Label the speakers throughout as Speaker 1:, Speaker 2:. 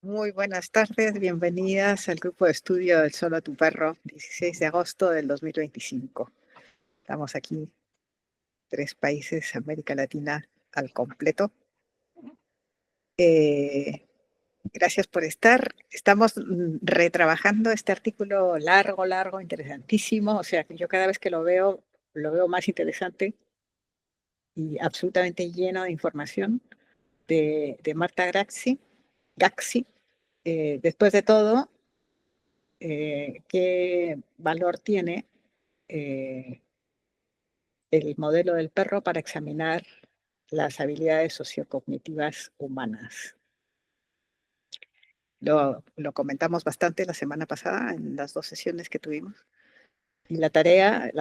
Speaker 1: Muy buenas tardes, bienvenidas al grupo de estudio del Solo a tu Perro, 16 de agosto del 2025. Estamos aquí, 3 países, América Latina al completo. Gracias por estar. Estamos retrabajando este artículo largo, interesantísimo. O sea, que yo cada vez que lo veo más interesante y absolutamente lleno de información de Marta Gaxi. Después de todo, ¿qué valor tiene eh, el modelo del perro para examinar las habilidades sociocognitivas humanas? Lo comentamos bastante la semana pasada en las 2 sesiones que tuvimos. Y la tarea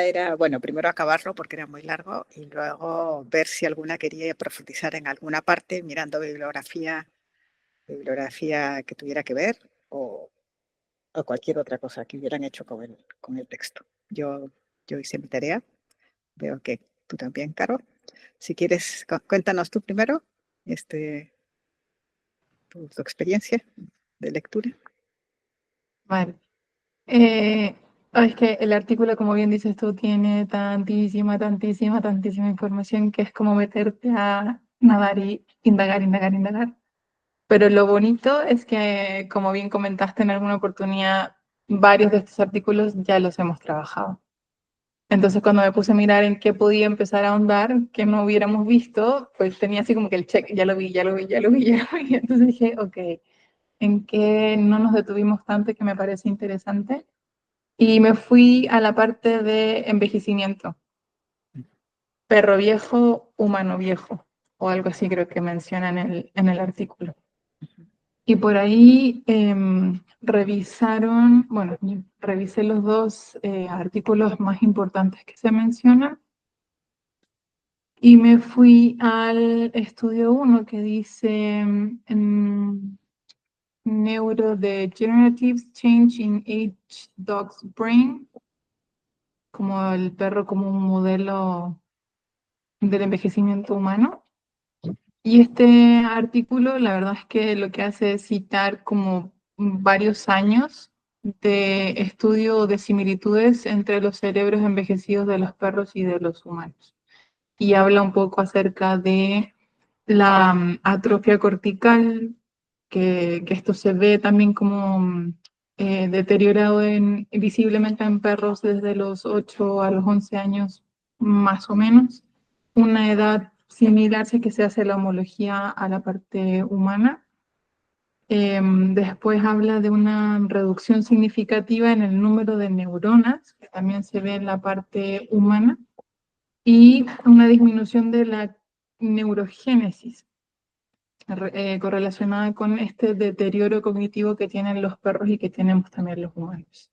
Speaker 1: era, bueno, primero acabarlo porque era muy largo y luego ver si alguna quería profundizar en alguna parte mirando bibliografía que tuviera que ver o cualquier otra cosa que hubieran hecho con el texto. Yo hice mi tarea. Veo que tú también, Caro. Si quieres, cuéntanos tú primero tu experiencia de lectura.
Speaker 2: Vale. Es que el artículo, como bien dices tú, tiene tantísima información que es como meterte a nadar y indagar. Pero lo bonito es que, como bien comentaste en alguna oportunidad, varios de estos artículos ya los hemos trabajado. Entonces, cuando me puse a mirar en qué podía empezar a ahondar, que no hubiéramos visto, pues tenía así como que el check, ya lo vi. Entonces dije, ok, ¿en qué no nos detuvimos tanto que me parece interesante? Y me fui a la parte de envejecimiento. Perro viejo, humano viejo, o algo así creo que menciona en el artículo. Y por ahí revisé los dos artículos más importantes que se mencionan y me fui al estudio 1 que dice Neurodegenerative Change in Aged Dog's Brain, como el perro como un modelo del envejecimiento humano. Y este artículo, la verdad es que lo que hace es citar como varios años de estudio de similitudes entre los cerebros envejecidos de los perros y de los humanos. Y habla un poco acerca de la atrofia cortical, que esto se ve también como deteriorado visiblemente en perros desde los 8 a los 11 años más o menos, una edad similar si que se hace la homología a la parte humana. Después habla de una reducción significativa en el número de neuronas, que también se ve en la parte humana, y una disminución de la neurogénesis, correlacionada con este deterioro cognitivo que tienen los perros y que tenemos también los humanos.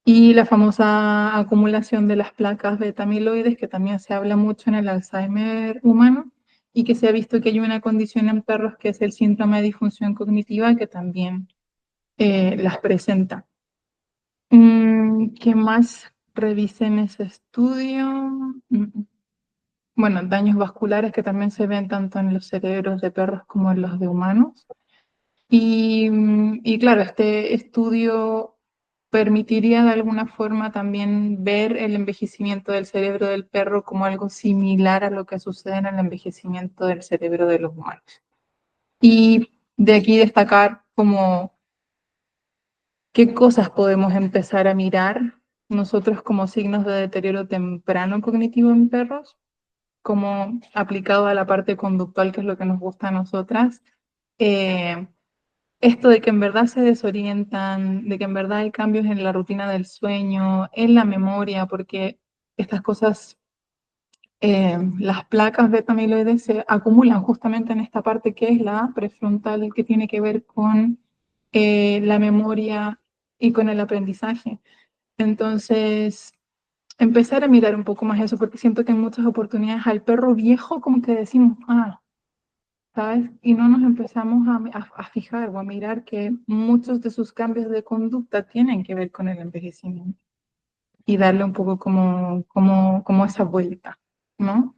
Speaker 2: Y la famosa acumulación de las placas beta amiloides, que también se habla mucho en el Alzheimer humano, y que se ha visto que hay una condición en perros que es el síndrome de disfunción cognitiva, que también las presenta. ¿Qué más revisé en ese estudio? Bueno, daños vasculares que también se ven tanto en los cerebros de perros como en los de humanos. Y claro, este estudio permitiría de alguna forma también ver el envejecimiento del cerebro del perro como algo similar a lo que sucede en el envejecimiento del cerebro de los humanos. Y de aquí destacar como qué cosas podemos empezar a mirar nosotros como signos de deterioro temprano cognitivo en perros, como aplicado a la parte conductual, que es lo que nos gusta a nosotras. Esto de que en verdad se desorientan, de que en verdad hay cambios en la rutina del sueño, en la memoria, porque estas cosas, las placas beta amiloides se acumulan justamente en esta parte que es la prefrontal, que tiene que ver con la memoria y con el aprendizaje. Entonces, empezar a mirar un poco más eso, porque siento que en muchas oportunidades al perro viejo como que decimos, ¿sabes? Y no nos empezamos a fijar o a mirar que muchos de sus cambios de conducta tienen que ver con el envejecimiento y darle un poco como esa vuelta, ¿no?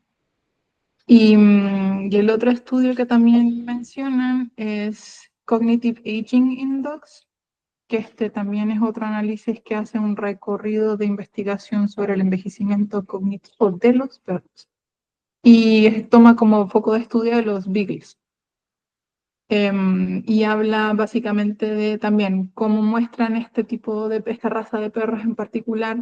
Speaker 2: Y el otro estudio que también mencionan es Cognitive Aging Index, que este también es otro análisis que hace un recorrido de investigación sobre el envejecimiento cognitivo de los perros. Y toma como foco de estudio los beagles. Y habla básicamente de también cómo muestran este tipo de, esta raza de perros en particular,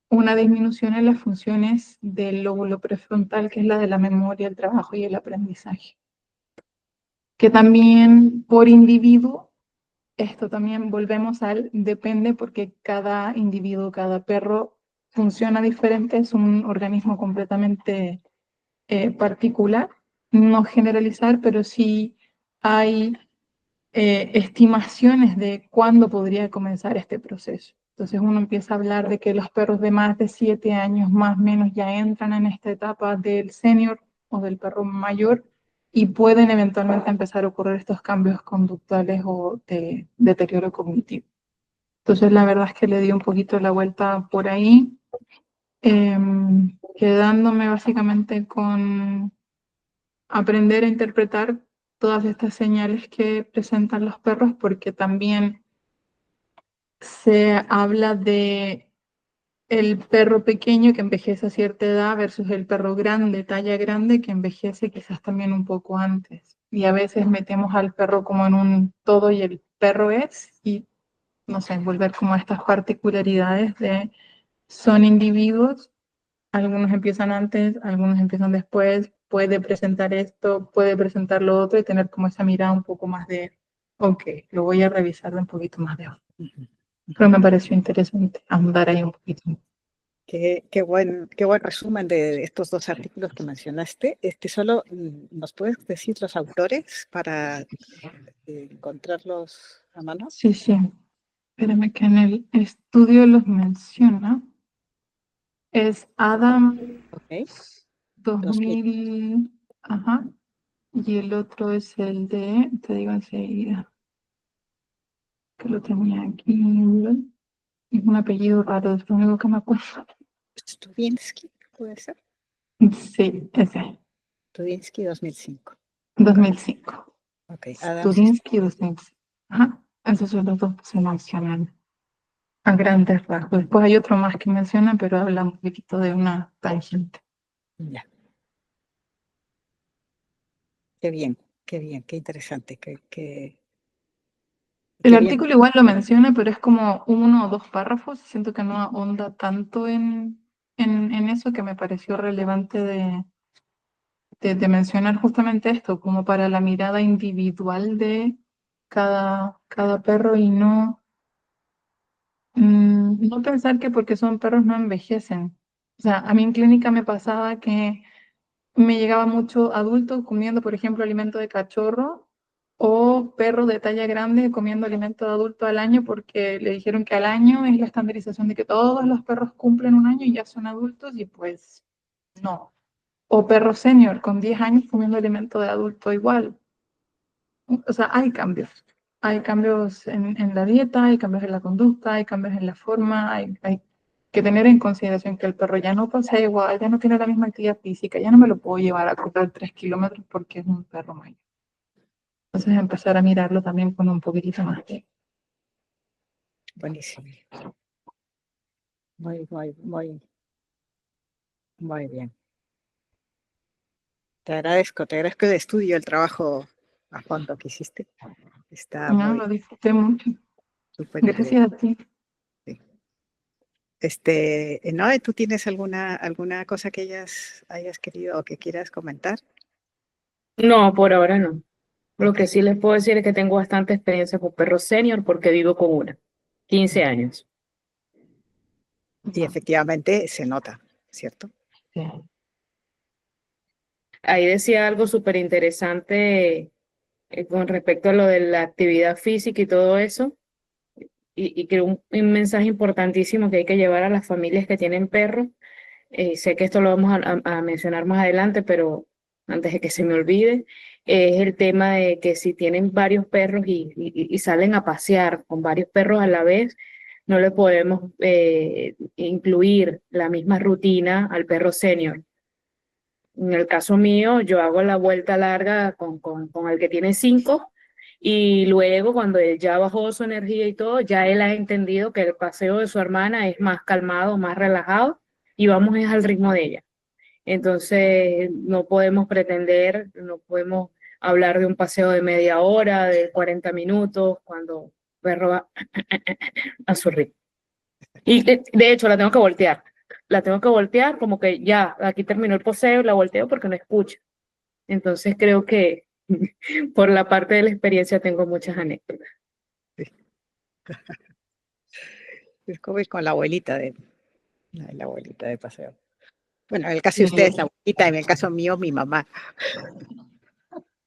Speaker 2: una disminución en las funciones del lóbulo prefrontal, que es la de la memoria, el trabajo y el aprendizaje. Que también por individuo, esto también volvemos al depende, porque cada individuo, cada perro funciona diferente, es un organismo completamente particular, no generalizar, pero sí hay estimaciones de cuándo podría comenzar este proceso. Entonces uno empieza a hablar de que los perros de más de 7 años más o menos ya entran en esta etapa del senior o del perro mayor y pueden eventualmente empezar a ocurrir estos cambios conductuales o de deterioro cognitivo. Entonces la verdad es que le di un poquito la vuelta por ahí, quedándome básicamente con aprender a interpretar todas estas señales que presentan los perros, porque también se habla de el perro pequeño que envejece a cierta edad versus el perro grande, talla grande, que envejece quizás también un poco antes. Y a veces metemos al perro como en un todo y el perro es, y no sé, volver como a estas particularidades de son individuos, algunos empiezan antes, algunos empiezan después, puede presentar esto, puede presentar lo otro y tener como esa mirada un poco más de, ok, lo voy a revisar de un poquito más de ojo. Pero me pareció interesante ahondar ahí un poquito.
Speaker 1: Qué buen resumen de estos dos artículos que mencionaste. Solo nos puedes decir los autores para encontrarlos a mano.
Speaker 2: Sí, sí. Espérame que en el estudio los menciona. Es Adam
Speaker 1: Ok, 2000.
Speaker 2: 2000, ajá, y el otro es el de, te digo enseguida, que lo tenía aquí. Es un apellido raro, es lo único que me acuerdo.
Speaker 1: Studinsky, ¿puede ser?
Speaker 2: Sí, ese,
Speaker 1: Studinsky 2005. Ok,
Speaker 2: 2005.
Speaker 1: ok. Adams.
Speaker 2: Studinsky 2005. Ajá, esos son los dos que se mencionan a grandes rasgos. Después hay otro más que menciona, pero habla un poquito de una tangente.
Speaker 1: Ya, qué bien, qué interesante,
Speaker 2: El
Speaker 1: qué bien.
Speaker 2: artículo igual lo menciona, pero es como uno o dos párrafos. Siento que no ahonda tanto en eso, que me pareció relevante de mencionar justamente esto, como para la mirada individual de cada perro y no, no pensar que porque son perros no envejecen. O sea, a mí en clínica me pasaba que me llegaba mucho adulto comiendo, por ejemplo, alimento de cachorro o perro de talla grande comiendo alimento de adulto al año, porque le dijeron que al año es la estandarización de que todos los perros cumplen un año y ya son adultos, y pues no. O perro senior con 10 años comiendo alimento de adulto igual. O sea, hay cambios. Hay cambios en la dieta, hay cambios en la conducta, hay cambios en la forma, hay que tener en consideración que el perro ya no pasa igual, ya no tiene la misma actividad física, ya no me lo puedo llevar a correr 3 kilómetros porque es un perro mayor. Entonces empezar a mirarlo también con un poquitito más de...
Speaker 1: Buenísimo. Muy bien. Te agradezco el estudio, el trabajo a fondo que hiciste. Está
Speaker 2: No, lo disfruté mucho.
Speaker 1: súper
Speaker 2: Gracias a
Speaker 1: interesante.
Speaker 2: ti.
Speaker 1: Noé, ¿tú tienes alguna cosa que hayas querido o que quieras comentar?
Speaker 3: No, por ahora no. Lo
Speaker 1: Ok.
Speaker 3: que sí les puedo decir es que tengo bastante experiencia con perros senior porque vivo con una, 15 años.
Speaker 1: Y efectivamente se nota, ¿cierto?
Speaker 2: Sí.
Speaker 3: Ahí decía algo súper interesante con respecto a lo de la actividad física y todo eso, y que un mensaje importantísimo que hay que llevar a las familias que tienen perros. Sé que esto lo vamos a mencionar más adelante, pero antes de que se me olvide, es el tema de que si tienen varios perros y salen a pasear con varios perros a la vez, no le podemos incluir la misma rutina al perro senior. En el caso mío, yo hago la vuelta larga con el que tiene 5 Y luego, cuando él ya bajó su energía y todo, ya él ha entendido que el paseo de su hermana es más calmado, más relajado, y vamos es al ritmo de ella. Entonces, no podemos pretender, no podemos hablar de un paseo de media hora, de 40 minutos, cuando el perro va a su ritmo. Y de hecho, la tengo que voltear. La tengo que voltear como que ya, aquí terminó el paseo, la volteo porque no escucha. Entonces, creo que por la parte de la experiencia tengo muchas anécdotas.
Speaker 1: Es como ir con la abuelita la abuelita de paseo. Bueno, en el caso de
Speaker 2: Sí.
Speaker 1: ustedes, la abuelita, en el caso mío, mi mamá.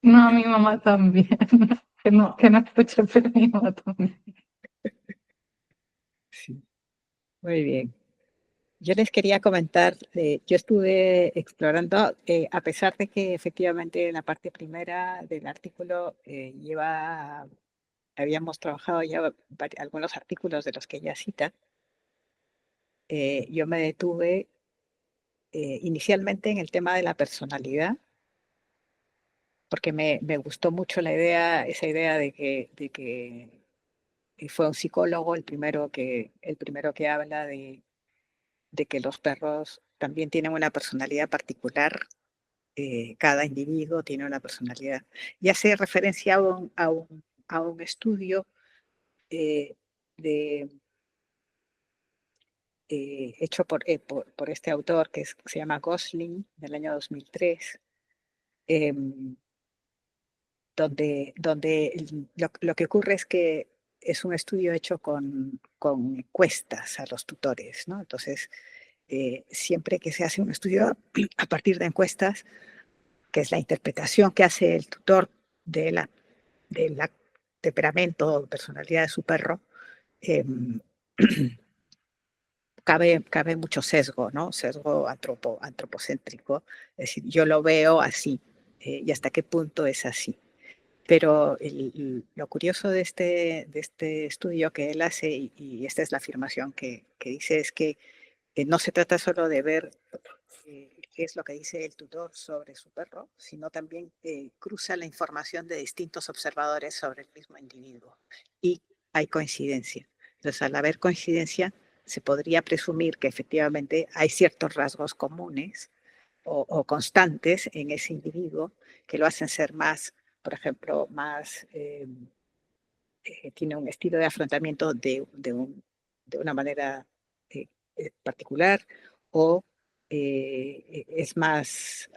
Speaker 2: No, mi mamá también. Que no escuche, pero mi mamá también.
Speaker 1: Sí. Muy bien. Yo les quería comentar, yo estuve explorando, a pesar de que efectivamente en la parte primera del artículo habíamos trabajado ya algunos artículos de los que ella cita, yo me detuve inicialmente en el tema de la personalidad, porque me gustó mucho esa idea de que fue un psicólogo el primero que habla de que los perros también tienen una personalidad particular. Cada individuo tiene una personalidad. Y hace referencia a un estudio eh, de, hecho por este autor se llama Gosling, del año 2003, em, donde lo que ocurre es que es un estudio hecho con encuestas a los tutores, ¿no? Entonces, siempre que se hace un estudio a partir de encuestas, que es la interpretación que hace el tutor de la temperamento o personalidad de su perro, em, cabe mucho sesgo, ¿no? Sesgo antropocéntrico. Es decir, yo lo veo así, y hasta qué punto es así. Pero lo curioso de este estudio que él hace, y esta es la afirmación que dice, es que no se trata solo de ver qué es lo que dice el tutor sobre su perro, sino también cruza la información de distintos observadores sobre el mismo individuo. Y hay coincidencia. Entonces, al haber coincidencia, se podría presumir que efectivamente hay ciertos rasgos comunes o constantes en ese individuo que lo hacen ser más, por ejemplo, tiene un estilo de afrontamiento de una manera particular, o es más,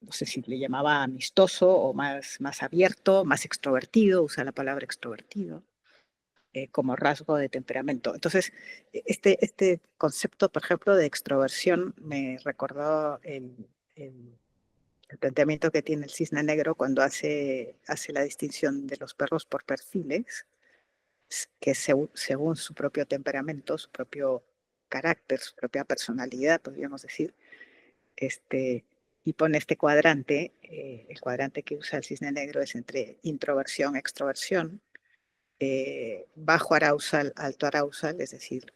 Speaker 1: no sé si le llamaba amistoso, o más abierto, más extrovertido, usa la palabra extrovertido como rasgo de temperamento. Entonces, este concepto, por ejemplo, de extroversión me recordó el planteamiento que tiene el cisne negro cuando hace la distinción de los perros por perfiles, que según su propio temperamento, su propio carácter, su propia personalidad, podríamos decir, y pone este cuadrante, el cuadrante que usa el cisne negro es entre introversión, extroversión, bajo arousal, alto arousal, es decir,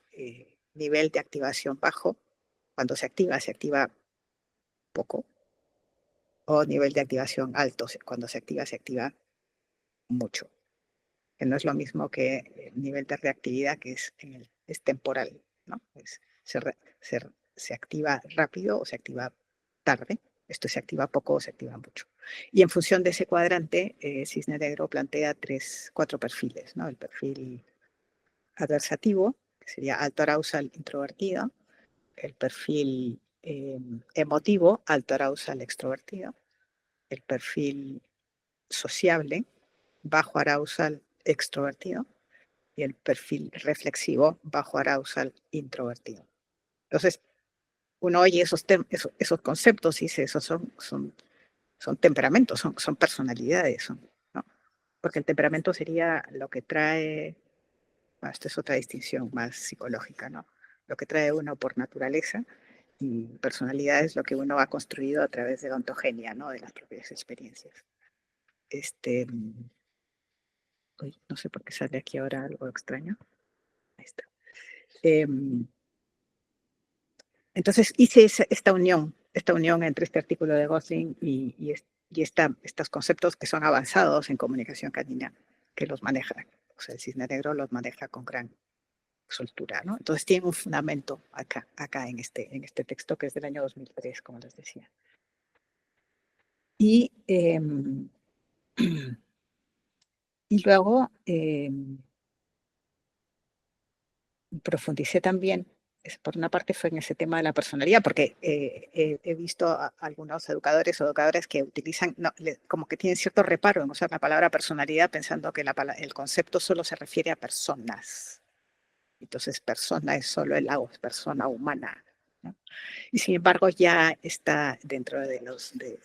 Speaker 1: nivel de activación bajo, cuando se activa poco, o nivel de activación alto, cuando se activa mucho, que no es lo mismo que el nivel de reactividad, que es temporal, ¿no? Se activa rápido o se activa tarde, esto se activa poco o se activa mucho. Y en función de ese cuadrante, Cisne Negro plantea 4 perfiles, ¿no? El perfil adversativo, que sería alto arousal introvertido, el perfil emotivo, alto arousal extrovertido, el perfil sociable, bajo arousal extrovertido, y el perfil reflexivo, bajo arousal introvertido. Entonces, uno oye esos conceptos y dice, esos son temperamentos, son personalidades, ¿no? Porque el temperamento sería lo que trae, bueno, esta es otra distinción más psicológica, ¿no? Lo que trae uno por naturaleza, y personalidad es lo que uno ha construido a través de la ontogenia, ¿no? De las propias experiencias. No sé por qué sale aquí ahora algo extraño. Ahí está. Entonces hice esta unión entre este artículo de Gosling y estos conceptos que son avanzados en comunicación canina, que los maneja, o sea, el cisne negro los maneja con gran soltura, ¿no? Entonces tiene un fundamento acá en este texto que es del año 2003, como les decía. Y, y luego profundicé también, por una parte fue en ese tema de la personalidad, porque he visto a algunos educadores o educadoras que utilizan, como que tienen cierto reparo en usar la palabra personalidad, pensando que el concepto solo se refiere a personas. Entonces, persona es solo el lado, es persona humana, ¿no? Y sin embargo, ya está dentro de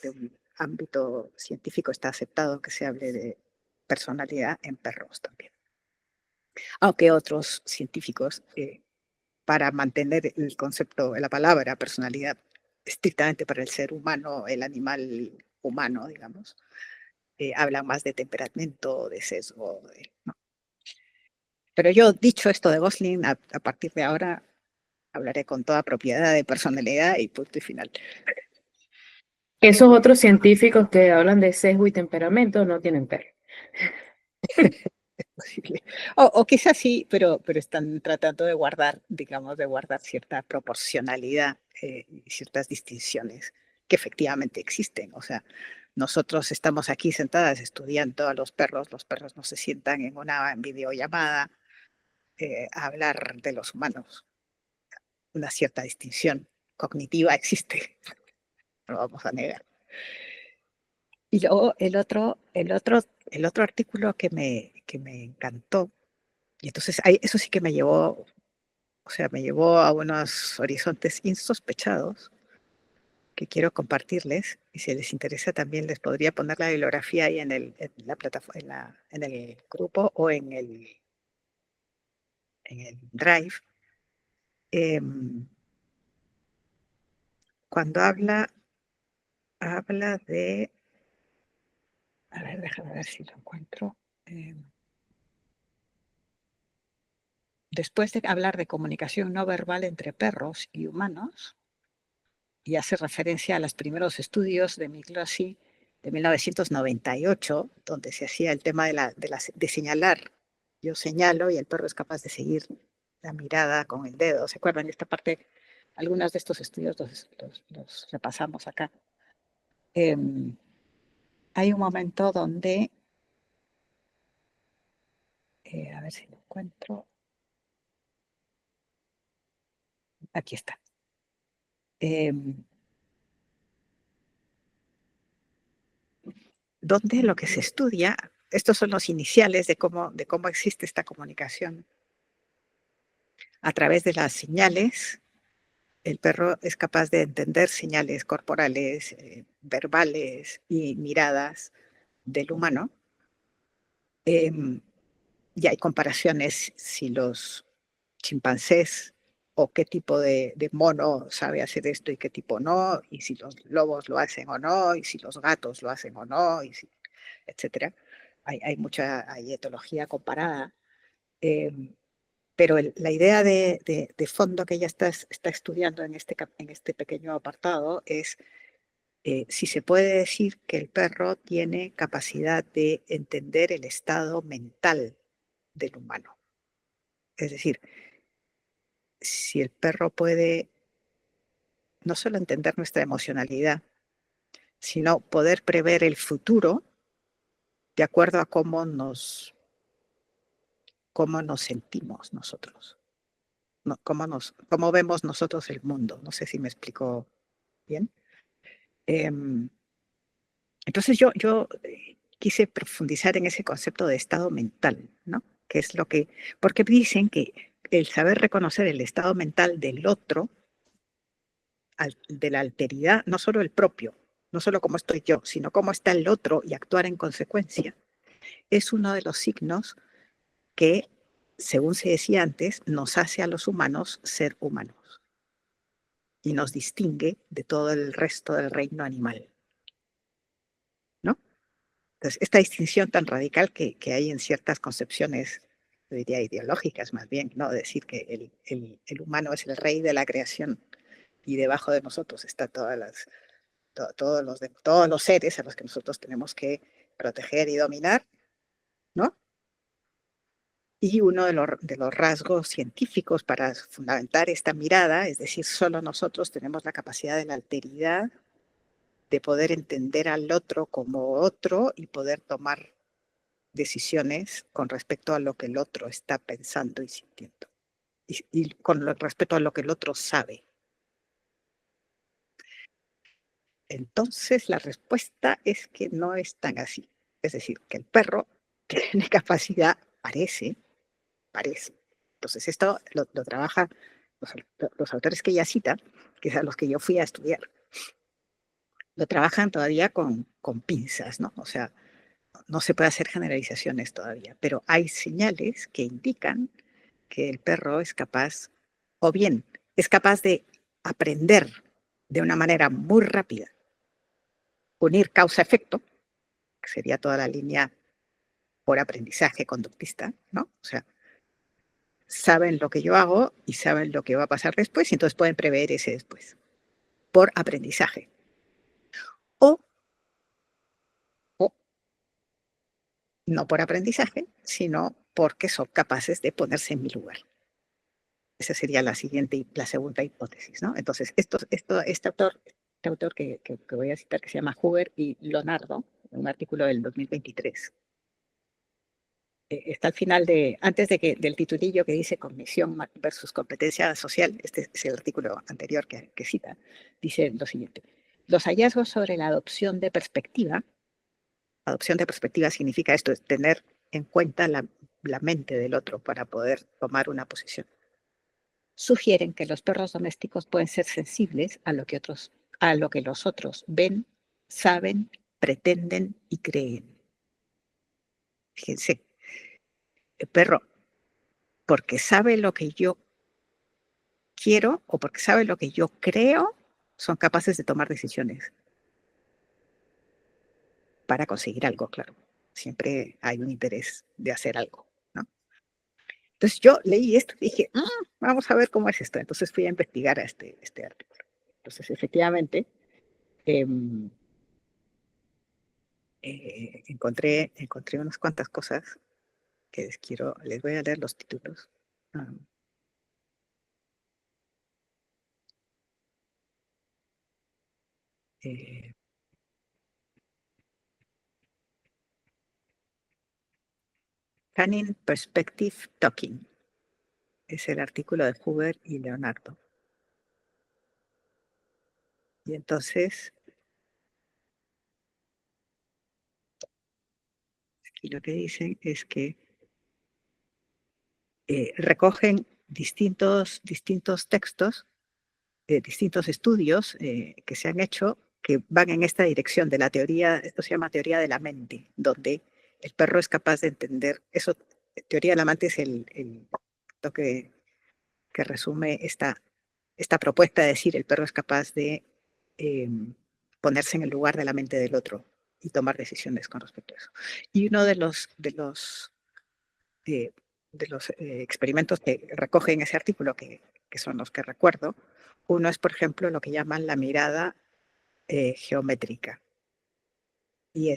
Speaker 1: un ámbito científico, está aceptado que se hable de personalidad en perros también. Aunque otros científicos, para mantener el concepto, la palabra personalidad estrictamente para el ser humano, el animal humano, digamos, hablan más de temperamento, de sesgo, ¿no? Pero yo, dicho esto de Gosling, a partir de ahora hablaré con toda propiedad de personalidad y punto y final.
Speaker 3: Esos otros científicos que hablan de sesgo y temperamento no tienen perro.
Speaker 1: Posible. O quizás sí, pero están tratando de guardar, digamos, de guardar cierta proporcionalidad y ciertas distinciones que efectivamente existen. O sea, nosotros estamos aquí sentadas estudiando a los perros no se sientan en una videollamada a hablar de los humanos. Una cierta distinción cognitiva existe, no lo vamos a negar. Y luego el otro artículo que me encantó, y entonces eso sí que me llevó, o sea, me llevó a unos horizontes insospechados que quiero compartirles, y si les interesa también les podría poner la bibliografía ahí en la plataforma, en el grupo o en el Drive. Cuando habla de, a ver, déjame ver si lo encuentro. Después de hablar de comunicación no verbal entre perros y humanos, y hace referencia a los primeros estudios de Miglosi de 1998, donde se hacía el tema de señalar. Yo señalo y el perro es capaz de seguir la mirada con el dedo. ¿Se acuerdan? Esta parte, algunos de estos estudios los repasamos acá. Hay un momento donde, a ver si lo encuentro. Aquí está. Donde lo que se estudia, estos son los iniciales de cómo existe esta comunicación. A través de las señales, el perro es capaz de entender señales corporales, verbales y miradas del humano. Y hay comparaciones si los chimpancés o qué tipo de mono sabe hacer esto y qué tipo no, y si los lobos lo hacen o no, y si los gatos lo hacen o no, etcétera. Hay mucha etología comparada. Pero la idea de fondo que ella está estudiando en este pequeño apartado es si se puede decir que el perro tiene capacidad de entender el estado mental del humano. Es decir, si el perro puede no solo entender nuestra emocionalidad, sino poder prever el futuro de acuerdo a cómo nos sentimos nosotros, ¿no? Cómo vemos nosotros el mundo. No sé si me explico bien. Entonces yo quise profundizar en ese concepto de estado mental, ¿no? Que es porque dicen que el saber reconocer el estado mental del otro, de la alteridad, no solo el propio, no solo cómo estoy yo, sino cómo está el otro y actuar en consecuencia, es uno de los signos que, según se decía antes, nos hace a los humanos ser humanos y nos distingue de todo el resto del reino animal, ¿no? Entonces, esta distinción tan radical que hay en ciertas concepciones, yo diría ideológicas más bien, ¿no? Decir que el humano es el rey de la creación y debajo de nosotros está todas las todos los seres a los que nosotros tenemos que proteger y dominar, ¿no? Y uno de los rasgos científicos para fundamentar esta mirada, es decir, solo nosotros tenemos la capacidad de la alteridad de poder entender al otro como otro y poder tomar decisiones con respecto a lo que el otro está pensando y sintiendo. Y con respecto a lo que el otro sabe. Entonces, la respuesta es que no es tan así. Es decir, que el perro tiene capacidad, parece. Entonces, esto lo trabajan los autores que ella cita, que es a los que yo fui a estudiar. Lo trabajan todavía con pinzas, ¿no? O sea, no se puede hacer generalizaciones todavía, pero hay señales que indican que el perro es capaz, o bien es capaz de aprender de una manera muy rápida, unir causa-efecto, que sería toda la línea por aprendizaje conductista, ¿no? O sea, saben lo que yo hago y saben lo que va a pasar después, y entonces pueden prever ese después, por aprendizaje. O no por aprendizaje, sino porque son capaces de ponerse en mi lugar. Esa sería la segunda hipótesis, ¿no? Entonces, este autor que voy a citar, que se llama Huber y Leonardo, un artículo del 2023, está al final antes del titulillo que dice cognición versus competencia social, este es el artículo anterior que cita, dice lo siguiente: los hallazgos sobre la adopción de perspectiva significa esto, es tener en cuenta la mente del otro para poder tomar una posición. Sugieren que los perros domésticos pueden ser sensibles a lo que los otros ven, saben, pretenden y creen. Fíjense, el perro, porque sabe lo que yo quiero o porque sabe lo que yo creo, son capaces de tomar decisiones para conseguir algo, claro. Siempre hay un interés de hacer algo, ¿no? Entonces yo leí esto y dije, vamos a ver cómo es esto. Entonces fui a investigar a este artículo. Entonces, efectivamente, encontré unas cuantas cosas que les voy a leer los títulos. Canine Perspective Talking. Es el artículo de Huber y Leonardo. Y entonces, aquí lo que dicen es que recogen distintos textos, distintos estudios que se han hecho que van en esta dirección de la teoría, esto se llama teoría de la mente, donde el perro es capaz de entender, eso, teoría de la mente es lo que resume esta propuesta de decir el perro es capaz de ponerse en el lugar de la mente del otro y tomar decisiones con respecto a eso. Y uno de los experimentos que recoge en ese artículo, que son los que recuerdo, uno es, por ejemplo, lo que llaman la mirada geométrica. Y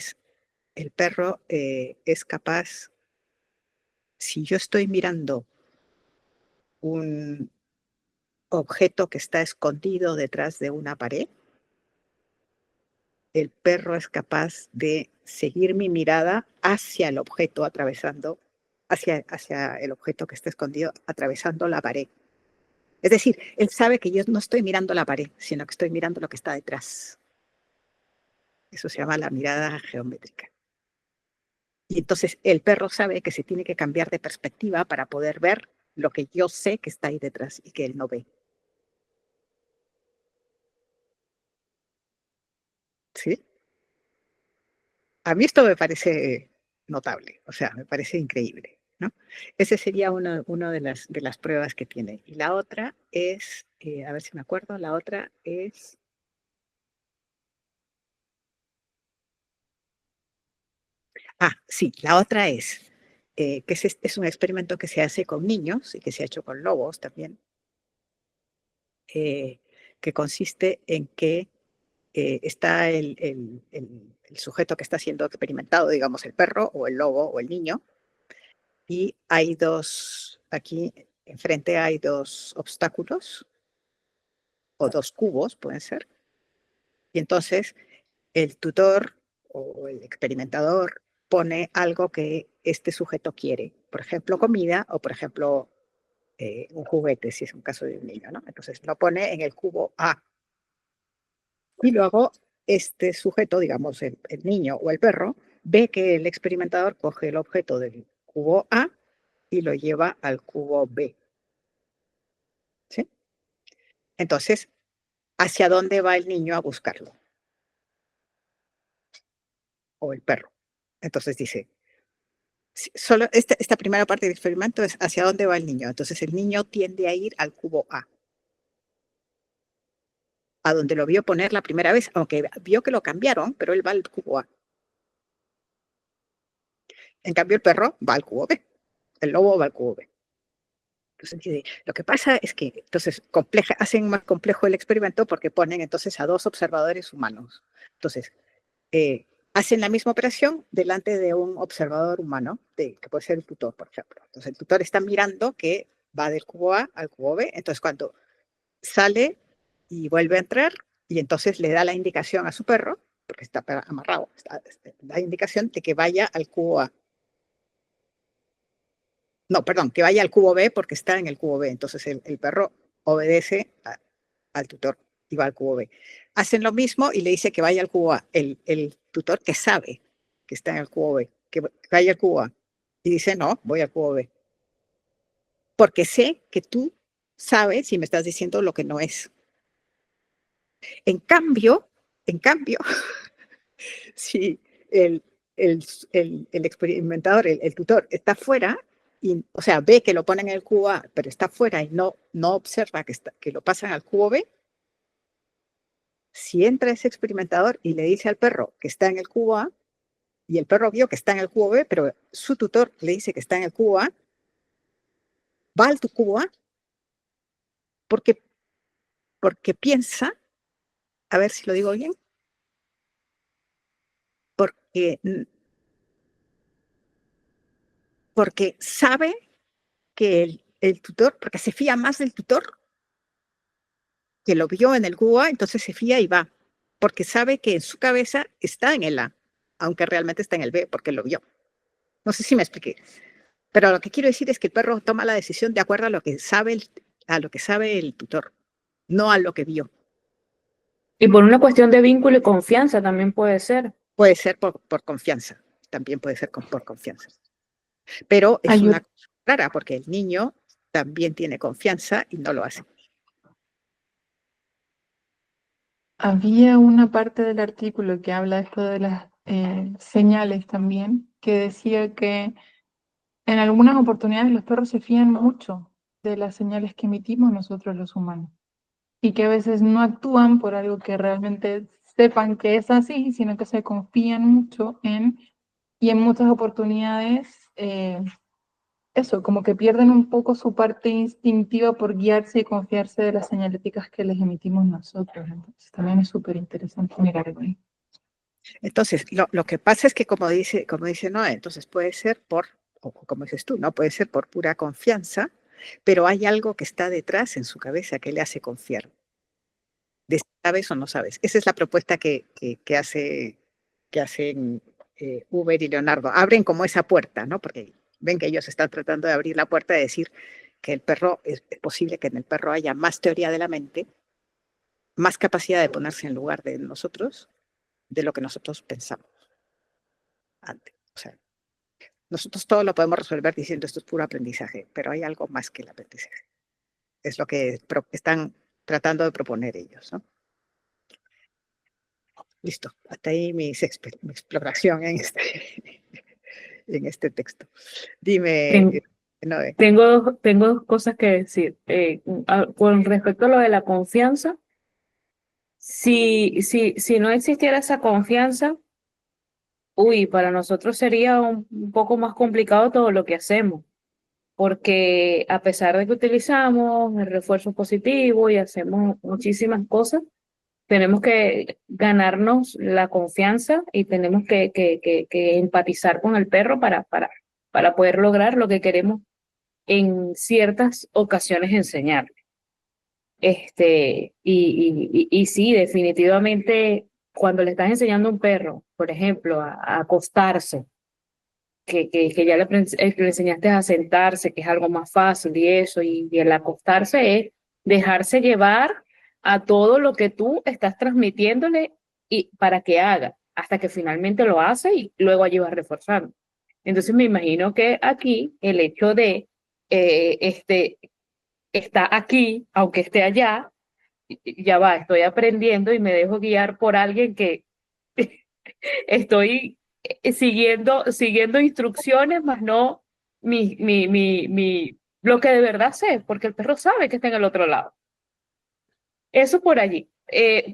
Speaker 1: el perro es capaz, si yo estoy mirando un objeto que está escondido detrás de una pared, el perro es capaz de seguir mi mirada hacia el objeto, hacia el objeto que está escondido, atravesando la pared. Es decir, él sabe que yo no estoy mirando la pared, sino que estoy mirando lo que está detrás. Eso se llama la mirada geométrica. Y entonces el perro sabe que se tiene que cambiar de perspectiva para poder ver lo que yo sé que está ahí detrás y que él no ve. ¿Sí? A mí esto me parece notable, o sea, me parece increíble, ¿no? Ese sería una de las pruebas que tiene. Y la otra es, a ver si me acuerdo, la otra es... sí, la otra es que es un experimento que se hace con niños y que se ha hecho con lobos también, que consiste en que está el sujeto que está siendo experimentado, digamos, el perro o el lobo o el niño, y hay aquí enfrente hay dos obstáculos o dos cubos, pueden ser, y entonces el tutor o el experimentador pone algo que este sujeto quiere, por ejemplo, comida o, por ejemplo, un juguete, si es un caso de un niño, ¿no? Entonces lo pone en el cubo A. Y luego este sujeto, digamos, el niño o el perro, ve que el experimentador coge el objeto del cubo A y lo lleva al cubo B. ¿Sí? Entonces, ¿hacia dónde va el niño a buscarlo? O el perro. Entonces dice, solo esta primera parte del experimento es hacia dónde va el niño. Entonces el niño tiende a ir al cubo a donde lo vio poner la primera vez, aunque vio que lo cambiaron, pero él va al cubo A. En cambio, el perro va al cubo B, el lobo va al cubo B. Entonces, lo que pasa es que entonces hacen más complejo el experimento porque ponen entonces a dos observadores humanos. Entonces, hacen la misma operación delante de un observador humano, que puede ser el tutor, por ejemplo. Entonces, el tutor está mirando que va del cubo A al cubo B. Entonces, cuando sale y vuelve a entrar, y entonces le da la indicación a su perro, porque está amarrado, da indicación de que vaya al cubo A. No, perdón, que vaya al cubo B porque está en el cubo B. Entonces el perro obedece al tutor y va al cubo B. Hacen lo mismo y le dice que vaya al cubo A. El tutor que sabe que está en el cubo B, que vaya al cubo A. Y dice, no, voy al cubo B. Porque sé que tú sabes y me estás diciendo lo que no es. En cambio, si el experimentador, el tutor, está fuera, y, o sea, ve que lo ponen en el cubo A, pero está fuera y no observa que lo pasan al cubo B, si entra ese experimentador y le dice al perro que está en el cubo A, y el perro vio que está en el cubo B, pero su tutor le dice que está en el cubo A, va al cubo A porque, porque piensa, a ver si lo digo bien, porque, porque sabe que el tutor, porque se fía más del tutor que lo vio en el cubo A, entonces se fía y va, porque sabe que en su cabeza está en el A, aunque realmente está en el B, porque lo vio. No sé si me expliqué, pero lo que quiero decir es que el perro toma la decisión de acuerdo a lo que sabe el tutor, no a lo que vio.
Speaker 3: Y por una cuestión de vínculo y confianza también puede ser.
Speaker 1: Puede ser por confianza, también puede ser por confianza. Pero es una cosa rara, porque el niño también tiene confianza y no lo hace.
Speaker 2: Había una parte del artículo que habla esto de las señales también, que decía que en algunas oportunidades los perros se fían mucho de las señales que emitimos nosotros los humanos y que a veces no actúan por algo que realmente sepan que es así, sino que se confían mucho y en muchas oportunidades eso, como que pierden un poco su parte instintiva por guiarse y confiarse de las señaléticas que les emitimos nosotros. Entonces también es súper interesante mirarlo ahí.
Speaker 1: Entonces, lo que pasa es que como dice Noé, entonces puede ser o como dices tú, no puede ser por pura confianza, pero hay algo que está detrás en su cabeza que le hace confiar. De si sabes o no sabes. Esa es la propuesta que hacen Uber y Leonardo. Abren como esa puerta, ¿no? Porque ven que ellos están tratando de abrir la puerta de decir que el perro, es posible que en el perro haya más teoría de la mente, más capacidad de ponerse en lugar de nosotros, de lo que nosotros pensamos antes. O sea, nosotros todo lo podemos resolver diciendo esto es puro aprendizaje, pero hay algo más que el aprendizaje. Es lo que están tratando de proponer ellos, ¿no? Listo, hasta ahí mi exploración en este texto. Dime, Noé.
Speaker 3: Tengo cosas que decir. Con respecto a lo de la confianza, si no existiera esa confianza, para nosotros sería un poco más complicado todo lo que hacemos, porque a pesar de que utilizamos el refuerzo positivo y hacemos muchísimas cosas, tenemos que ganarnos la confianza y tenemos que empatizar con el perro para poder lograr lo que queremos en ciertas ocasiones enseñar. Y sí, definitivamente, cuando le estás enseñando a un perro, por ejemplo, a acostarse, que ya le enseñaste a sentarse, que es algo más fácil y eso, y el acostarse es dejarse llevar a todo lo que tú estás transmitiéndole y para que haga, hasta que finalmente lo hace y luego allí vas reforzando. Entonces me imagino que aquí el hecho de está aquí, aunque esté allá, ya va, estoy aprendiendo y me dejo guiar por alguien que estoy siguiendo instrucciones, más no lo que de verdad sé, porque el perro sabe que está en el otro lado. Eso por allí.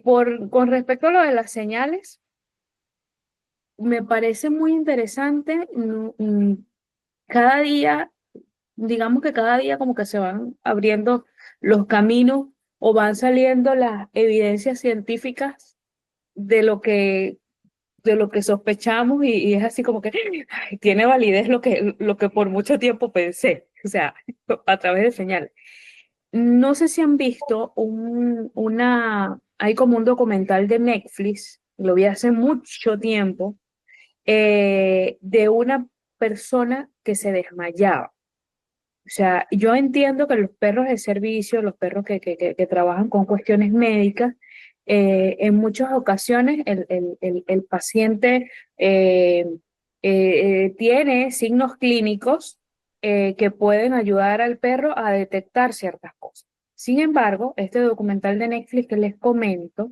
Speaker 3: Con respecto a lo de las señales, me parece muy interesante. Cada día, digamos que cada día como que se van abriendo los caminos o van saliendo las evidencias científicas de lo que sospechamos y es así como que ay, tiene validez lo que por mucho tiempo pensé, o sea, a través de señales. No sé si han visto hay como un documental de Netflix, lo vi hace mucho tiempo, de una persona que se desmayaba. O sea, yo entiendo que los perros de servicio, los perros que trabajan con cuestiones médicas, en muchas ocasiones el paciente tiene signos clínicos que pueden ayudar al perro a detectar ciertas cosas. Sin embargo, este documental de Netflix que les comento,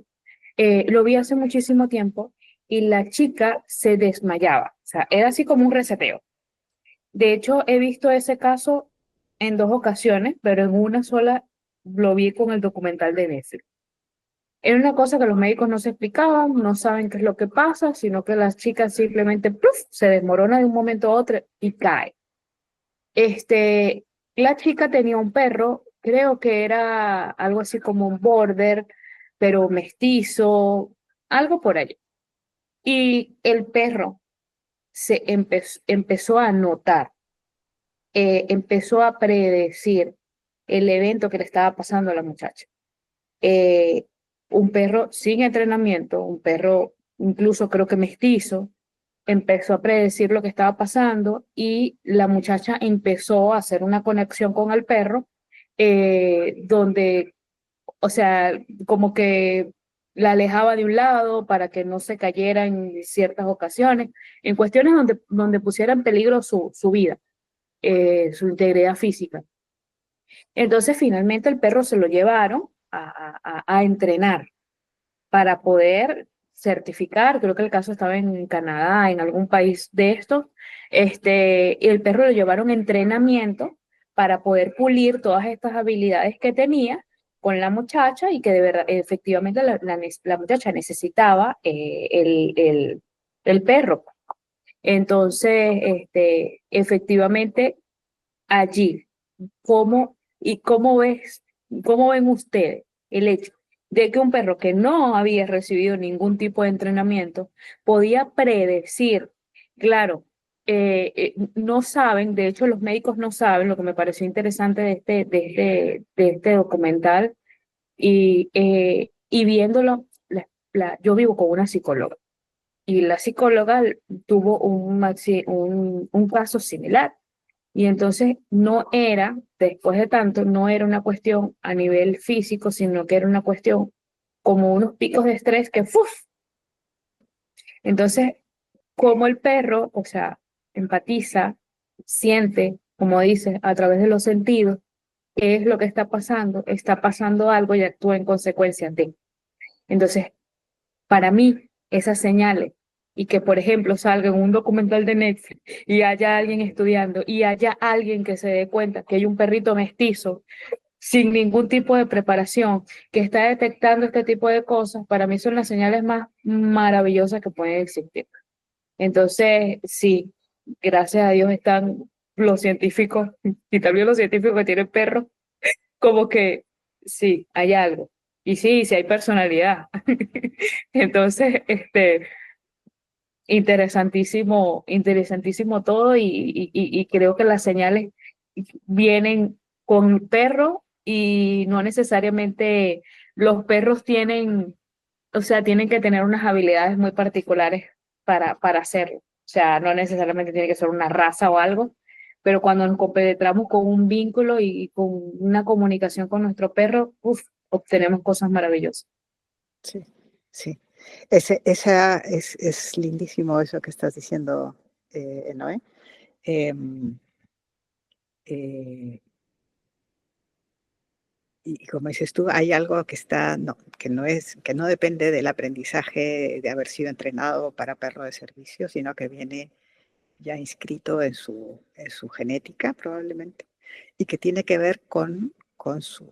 Speaker 3: lo vi hace muchísimo tiempo y la chica se desmayaba. O sea, era así como un reseteo. De hecho, he visto ese caso en dos ocasiones, pero en una sola lo vi con el documental de Netflix. Era una cosa que los médicos no se explicaban, no saben qué es lo que pasa, sino que las chicas simplemente ¡pluf! Se desmorona de un momento a otro y cae. Este, la chica tenía un perro, creo que era algo así como un border, pero mestizo, algo por allí. Y el perro empezó a notar, empezó a predecir el evento que le estaba pasando a la muchacha. Eh, un perro sin entrenamiento, un perro incluso creo que mestizo, empezó a predecir lo que estaba pasando y la muchacha empezó a hacer una conexión con el perro, donde, o sea, como que la alejaba de un lado para que no se cayera en ciertas ocasiones, en cuestiones donde pusiera en peligro su vida, su integridad física. Entonces, finalmente el perro se lo llevaron a entrenar para poder certificar, creo que el caso estaba en Canadá, en algún país de estos, y el perro lo llevaron a entrenamiento para poder pulir todas estas habilidades que tenía con la muchacha y que de verdad, efectivamente la muchacha necesitaba el perro. Entonces, efectivamente, allí, ¿cómo ven ustedes el hecho de que un perro que no había recibido ningún tipo de entrenamiento podía predecir? Claro, no saben, de hecho los médicos no saben, lo que me pareció interesante de este documental y viéndolo, yo vivo con una psicóloga y la psicóloga tuvo un caso similar. Y entonces no era, después de tanto, no era una cuestión a nivel físico, sino que era una cuestión como unos picos de estrés que ¡fuf! Entonces, como el perro, o sea, empatiza, siente, como dice, a través de los sentidos, qué es lo que está pasando algo y actúa en consecuencia de. Entonces, para mí, esas señales, y que por ejemplo salga en un documental de Netflix y haya alguien estudiando y haya alguien que se dé cuenta que hay un perrito mestizo sin ningún tipo de preparación que está detectando este tipo de cosas, para mí son las señales más maravillosas que pueden existir. Entonces, sí, gracias a Dios están los científicos y también los científicos que tienen perros, como que sí, hay algo. Y sí, sí hay personalidad. Entonces, interesantísimo, interesantísimo todo y creo que las señales vienen con perro y no necesariamente los perros tienen, o sea, tienen que tener unas habilidades muy particulares para hacerlo. O sea, no necesariamente tiene que ser una raza o algo, pero cuando nos compenetramos con un vínculo y con una comunicación con nuestro perro, uf, obtenemos cosas maravillosas.
Speaker 1: Sí, sí. Es lindísimo eso que estás diciendo, Noé. Em, eh, y como dices tú, hay algo que está, no, que no depende del aprendizaje de haber sido entrenado para perro de servicio, sino que viene ya inscrito en su genética probablemente, y que tiene que ver con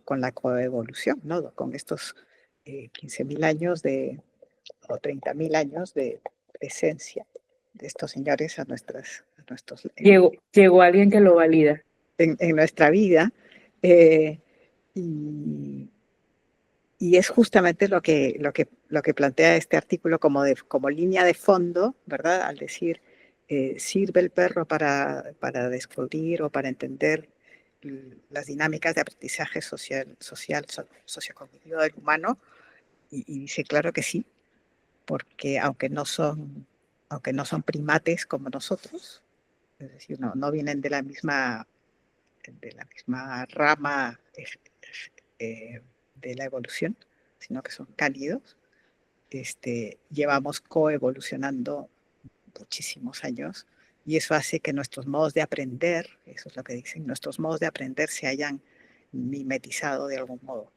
Speaker 1: la coevolución, ¿no? Con estos 15.000 años o 30.000 años de presencia de estos señores
Speaker 3: Llegó alguien que lo valida.
Speaker 1: en nuestra vida. eh, y, y es justamente lo que plantea este artículo como línea de fondo, ¿verdad? Al decir, sirve el perro para descubrir o para entender las dinámicas de aprendizaje sociocognitivo del humano. Y dice, claro que sí, porque aunque no son primates como nosotros, es decir, no vienen de la misma rama de la evolución, sino que son cálidos. Llevamos coevolucionando muchísimos años y eso hace que nuestros modos de aprender, eso es lo que dicen, nuestros modos de aprender se hayan mimetizado de algún modo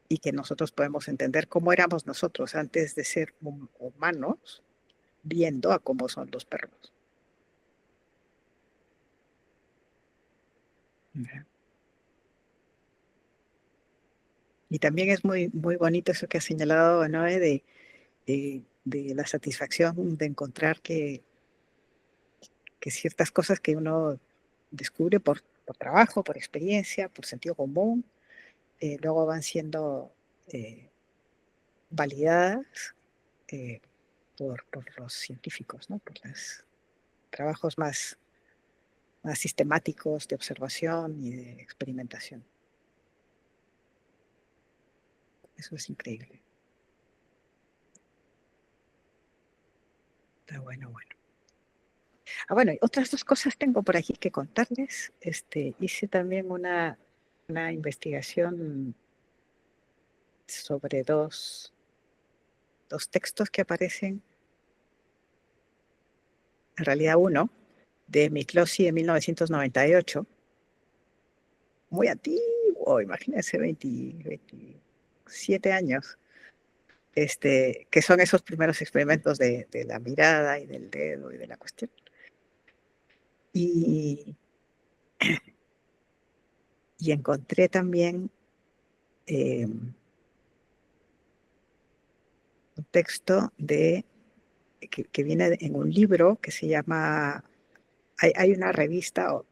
Speaker 1: y que nosotros podemos entender cómo éramos nosotros antes de ser humanos, viendo a cómo son los perros. Y también es muy bonito eso que ha señalado Noé de la satisfacción de encontrar que ciertas cosas que uno descubre por trabajo, por experiencia, por sentido común, luego van siendo eh, validadas eh, por los científicos, ¿no? Por los trabajos más sistemáticos de observación y de experimentación. Eso es increíble. Está bueno, bueno. Bueno, y otras dos cosas tengo por aquí que contarles. Hice también una investigación sobre dos textos que aparecen, en realidad uno, de Miklosi de 1998, muy antiguo, imagínense, 27 años, que son esos primeros experimentos de la mirada y del dedo y de la cuestión. Y, y encontré también un texto que viene en un libro que se llama, hay una revista, o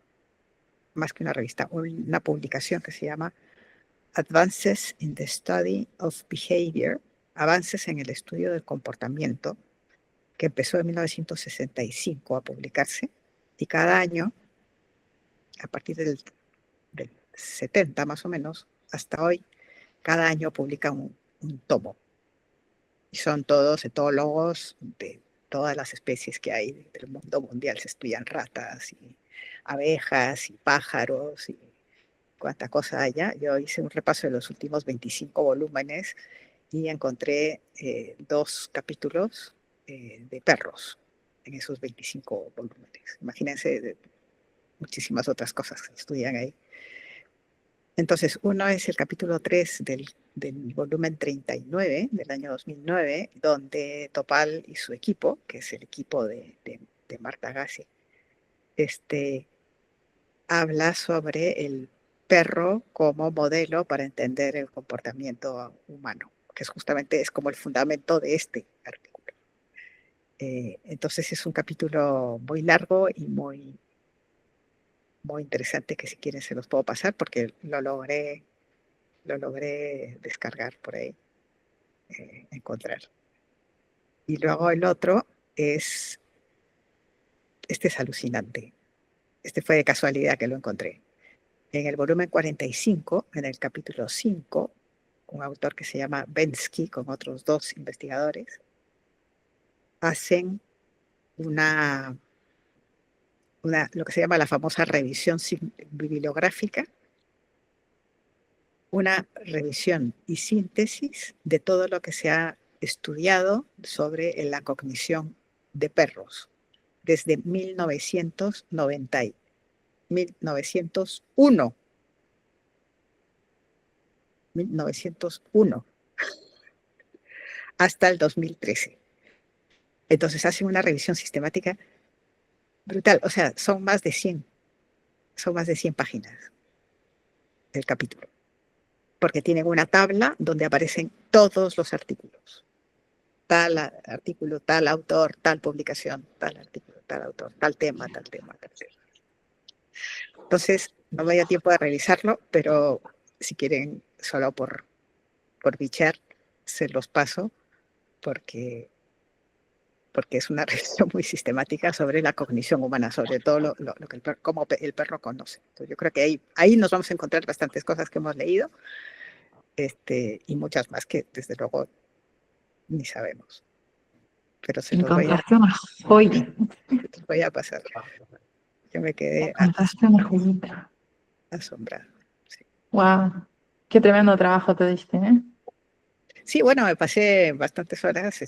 Speaker 1: más que una revista, una publicación que se llama Advances in the Study of Behavior, Avances en el Estudio del Comportamiento, que empezó en 1965 a publicarse, y cada año, a partir del 70 más o menos, hasta hoy, cada año publica un tomo. Y son todos etólogos de todas las especies que hay del mundo mundial. Se estudian ratas y abejas y pájaros y cuánta cosa haya. Yo hice un repaso de los últimos 25 volúmenes y encontré 2 capítulos de perros en esos 25 volúmenes. Imagínense muchísimas otras cosas que se estudian ahí. Entonces, uno es el capítulo 3 del volumen 39 del año 2009, donde Topal y su equipo, que es el equipo de Marta Gassi, habla sobre el perro como modelo para entender el comportamiento humano, que es como el fundamento de este artículo. Entonces es un capítulo muy largo y muy interesante que si quieren se los puedo pasar porque lo logré lo logré descargar por ahí, encontrar. Y luego el otro es, este es alucinante. Este fue de casualidad que lo encontré. En el volumen 45, en el capítulo 5, un autor que se llama Bensky, con otros 2 investigadores, hacen lo que se llama la famosa revisión bibliográfica, una revisión y síntesis de todo lo que se ha estudiado sobre la cognición de perros desde 1901 hasta el 2013. Entonces hacen una revisión sistemática brutal. O sea, son más de 100 páginas el capítulo, porque tienen una tabla donde aparecen todos los artículos. Tal artículo, tal autor, tal publicación, tal artículo, tal autor, tal tema, tal tema, tal tema. Entonces, no me dio tiempo de revisarlo, pero si quieren, solo por bichar, se los paso, porque es una revisión muy sistemática sobre la cognición humana, sobre todo lo que cómo el perro conoce. Entonces, yo creo que ahí nos vamos a encontrar bastantes cosas que hemos leído, y muchas más que, desde luego, ni sabemos. Pero se los voy
Speaker 2: Encontraste una joya.
Speaker 1: a pasar. Yo me quedé
Speaker 2: Encontraste una joyita.
Speaker 1: asombrada. Sí.
Speaker 2: Wow. Qué tremendo trabajo te diste, ¿eh?
Speaker 1: Sí, bueno, me pasé bastantes horas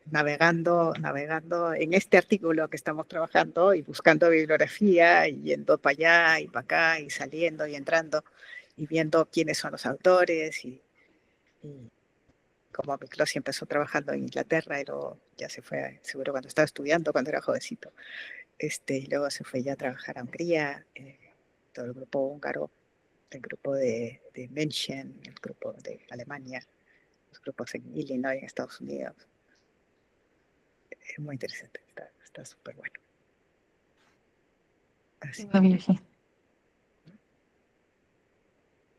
Speaker 1: navegando en este artículo que estamos trabajando y buscando bibliografía y yendo para allá y para acá y saliendo y entrando y viendo quiénes son los autores y como Miklos empezó trabajando en Inglaterra y luego ya se fue, seguro cuando estaba estudiando, cuando era jovencito, y luego se fue ya a trabajar a Hungría, todo el grupo húngaro, el grupo de München, el grupo de Alemania, los grupos en Illinois, en Estados Unidos. Es muy interesante, está súper bueno. Así.
Speaker 2: Lindo viaje.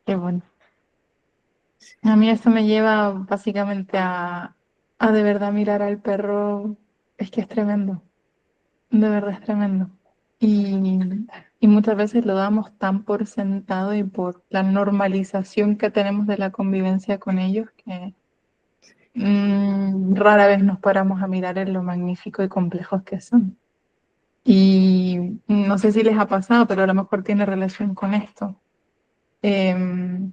Speaker 2: Qué bueno. A mí esto me lleva básicamente a de verdad mirar al perro. Es que es tremendo. De verdad es tremendo. Y, y muchas veces lo damos tan por sentado y por la normalización que tenemos de la convivencia con ellos que rara vez nos paramos a mirar en lo magnífico y complejos que son. Y no sé si les ha pasado, pero a lo mejor tiene relación con esto. Em,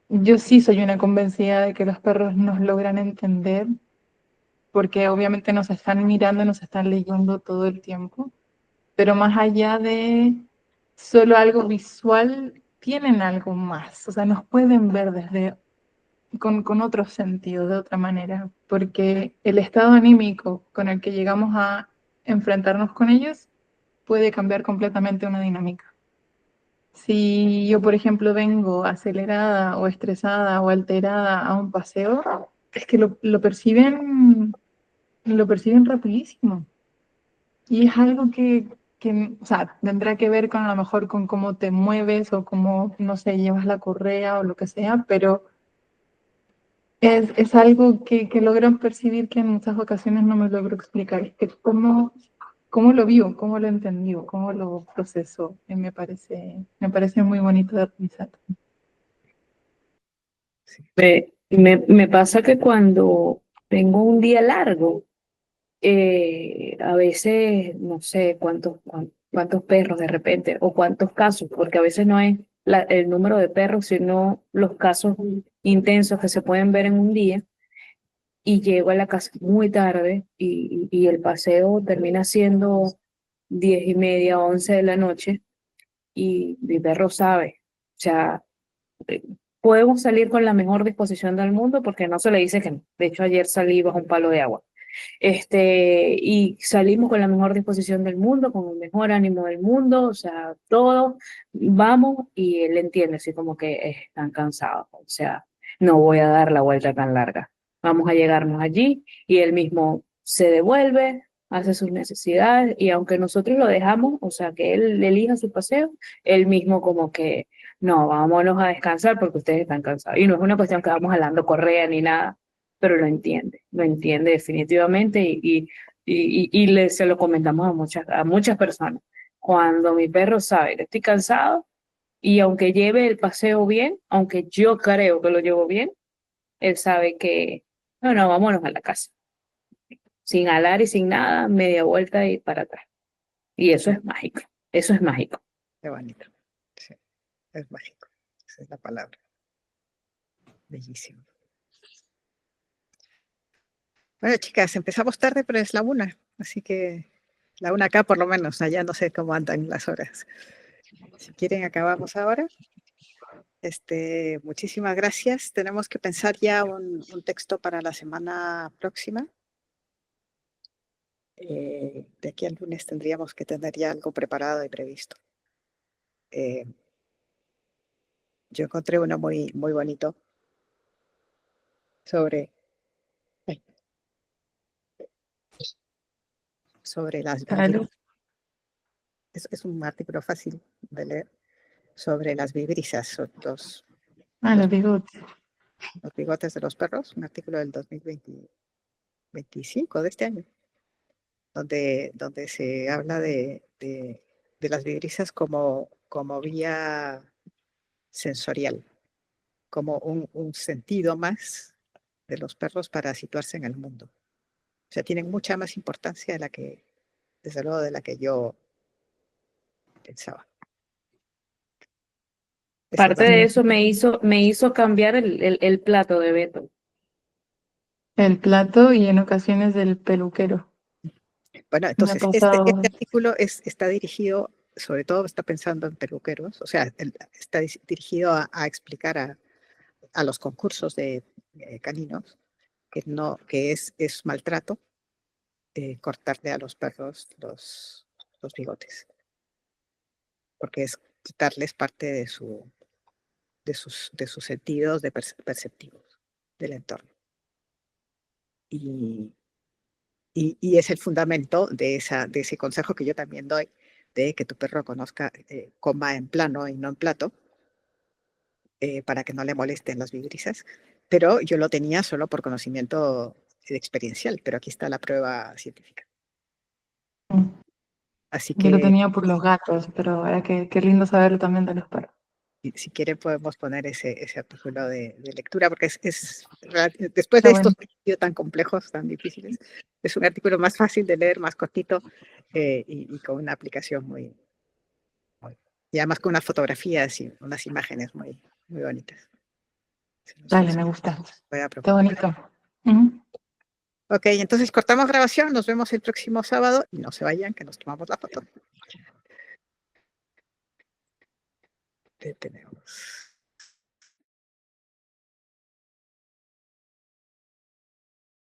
Speaker 2: yo sí soy una convencida de que los perros nos logran entender porque obviamente nos están mirando, nos están leyendo todo el tiempo, pero más allá de solo algo visual, tienen algo más, o sea, nos pueden ver con otro sentido, de otra manera, porque el estado anímico con el que llegamos a enfrentarnos con ellos puede cambiar completamente una dinámica. Si yo, por ejemplo, vengo acelerada o estresada o alterada a un paseo, es que lo perciben rapidísimo. Y es algo que, o sea, tendrá que ver con a lo mejor con cómo te mueves o cómo, no sé, llevas la correa o lo que sea, pero es algo que logran percibir que en muchas ocasiones no me logro explicar. Es que cómo lo vivo, cómo lo entendió, cómo lo proceso. Me parece muy bonito de realizar.
Speaker 3: Me pasa que cuando tengo un día largo, a veces no sé cuántos perros de repente o cuántos casos, porque a veces no es el número de perros, sino los casos intensos que se pueden ver en un día. Y llego a la casa muy tarde y el paseo termina siendo 10:30, 11 de la noche y mi perro sabe. O sea, eh, podemos salir con la mejor disposición del mundo porque no se le dice que no. De hecho, ayer salí bajo un palo de agua. Y salimos con la mejor disposición del mundo, con el mejor ánimo del mundo, o sea, todo, vamos y él entiende, así como que están cansados, o sea, no voy a dar la vuelta tan larga, vamos a llegarnos allí y él mismo se devuelve, hace sus necesidades y aunque nosotros lo dejamos, o sea, que él elija su paseo, él mismo como que no, vámonos a descansar porque ustedes están cansados. Y no es una cuestión que vamos jalando correa ni nada, pero lo entiende definitivamente se lo comentamos a muchas personas. Cuando mi perro sabe que estoy cansado y aunque lleve el paseo bien, aunque yo creo que lo llevo bien, él sabe que, no, no, vámonos a la casa. Sin alar y sin nada, media vuelta y para atrás. Y eso es mágico, eso es mágico.
Speaker 1: Qué bonito. Sí, es mágico. Esa es la palabra. Bellísimo. Bueno, chicas, empezamos tarde, pero es la 1, así que la 1 acá por lo menos, allá no sé cómo andan las horas. Si quieren, acabamos ahora. Muchísimas gracias. Tenemos que pensar ya un texto para la semana próxima. De aquí al lunes tendríamos que tener ya algo preparado y previsto. Yo encontré uno muy, muy bonito sobre las
Speaker 2: Salud.
Speaker 1: es un artículo fácil de leer sobre las vibrisas,
Speaker 2: Los
Speaker 1: los
Speaker 2: bigotes.
Speaker 1: bigotes de los perros, un artículo del 2025 de este año, donde se habla de las vibrisas como vía sensorial, como un sentido más de los perros para situarse en el mundo. O sea, tienen mucha más importancia de la que, desde luego, de la que yo pensaba.
Speaker 3: Parte de eso me hizo cambiar el plato de Beto.
Speaker 2: El plato y en ocasiones el peluquero.
Speaker 1: Bueno,
Speaker 2: Me ha
Speaker 1: entonces,
Speaker 2: pasado.
Speaker 1: este artículo está dirigido, sobre todo está pensando en peluqueros, o sea, está dirigido a explicar a los concursos de caninos que es maltrato cortarle a los perros los bigotes, porque es quitarles parte de sus sentidos perceptivos del entorno. Y es el fundamento de ese consejo que yo también doy, de que tu perro coma en plano y no en plato, para que no le molesten las vibrisas. Pero yo lo tenía solo por conocimiento experiencial, pero aquí está la prueba científica. Así
Speaker 2: Yo lo
Speaker 1: que
Speaker 2: tenía por los gatos, pero ahora qué lindo saberlo también de los perros.
Speaker 1: si quieren podemos poner ese artículo de lectura, porque después
Speaker 2: Está
Speaker 1: de
Speaker 2: bueno.
Speaker 1: estos estudios tan complejos, tan difíciles, es un artículo más fácil de leer, más cortito, y con una aplicación y además con unas fotografías y unas imágenes muy, muy bonitas.
Speaker 2: Dale, me gusta.
Speaker 1: Voy a
Speaker 2: Está
Speaker 1: proponer.
Speaker 2: bonito. Ujú.
Speaker 1: Ok, entonces cortamos grabación, nos vemos el próximo sábado y no se vayan, que nos tomamos la foto. Detenemos.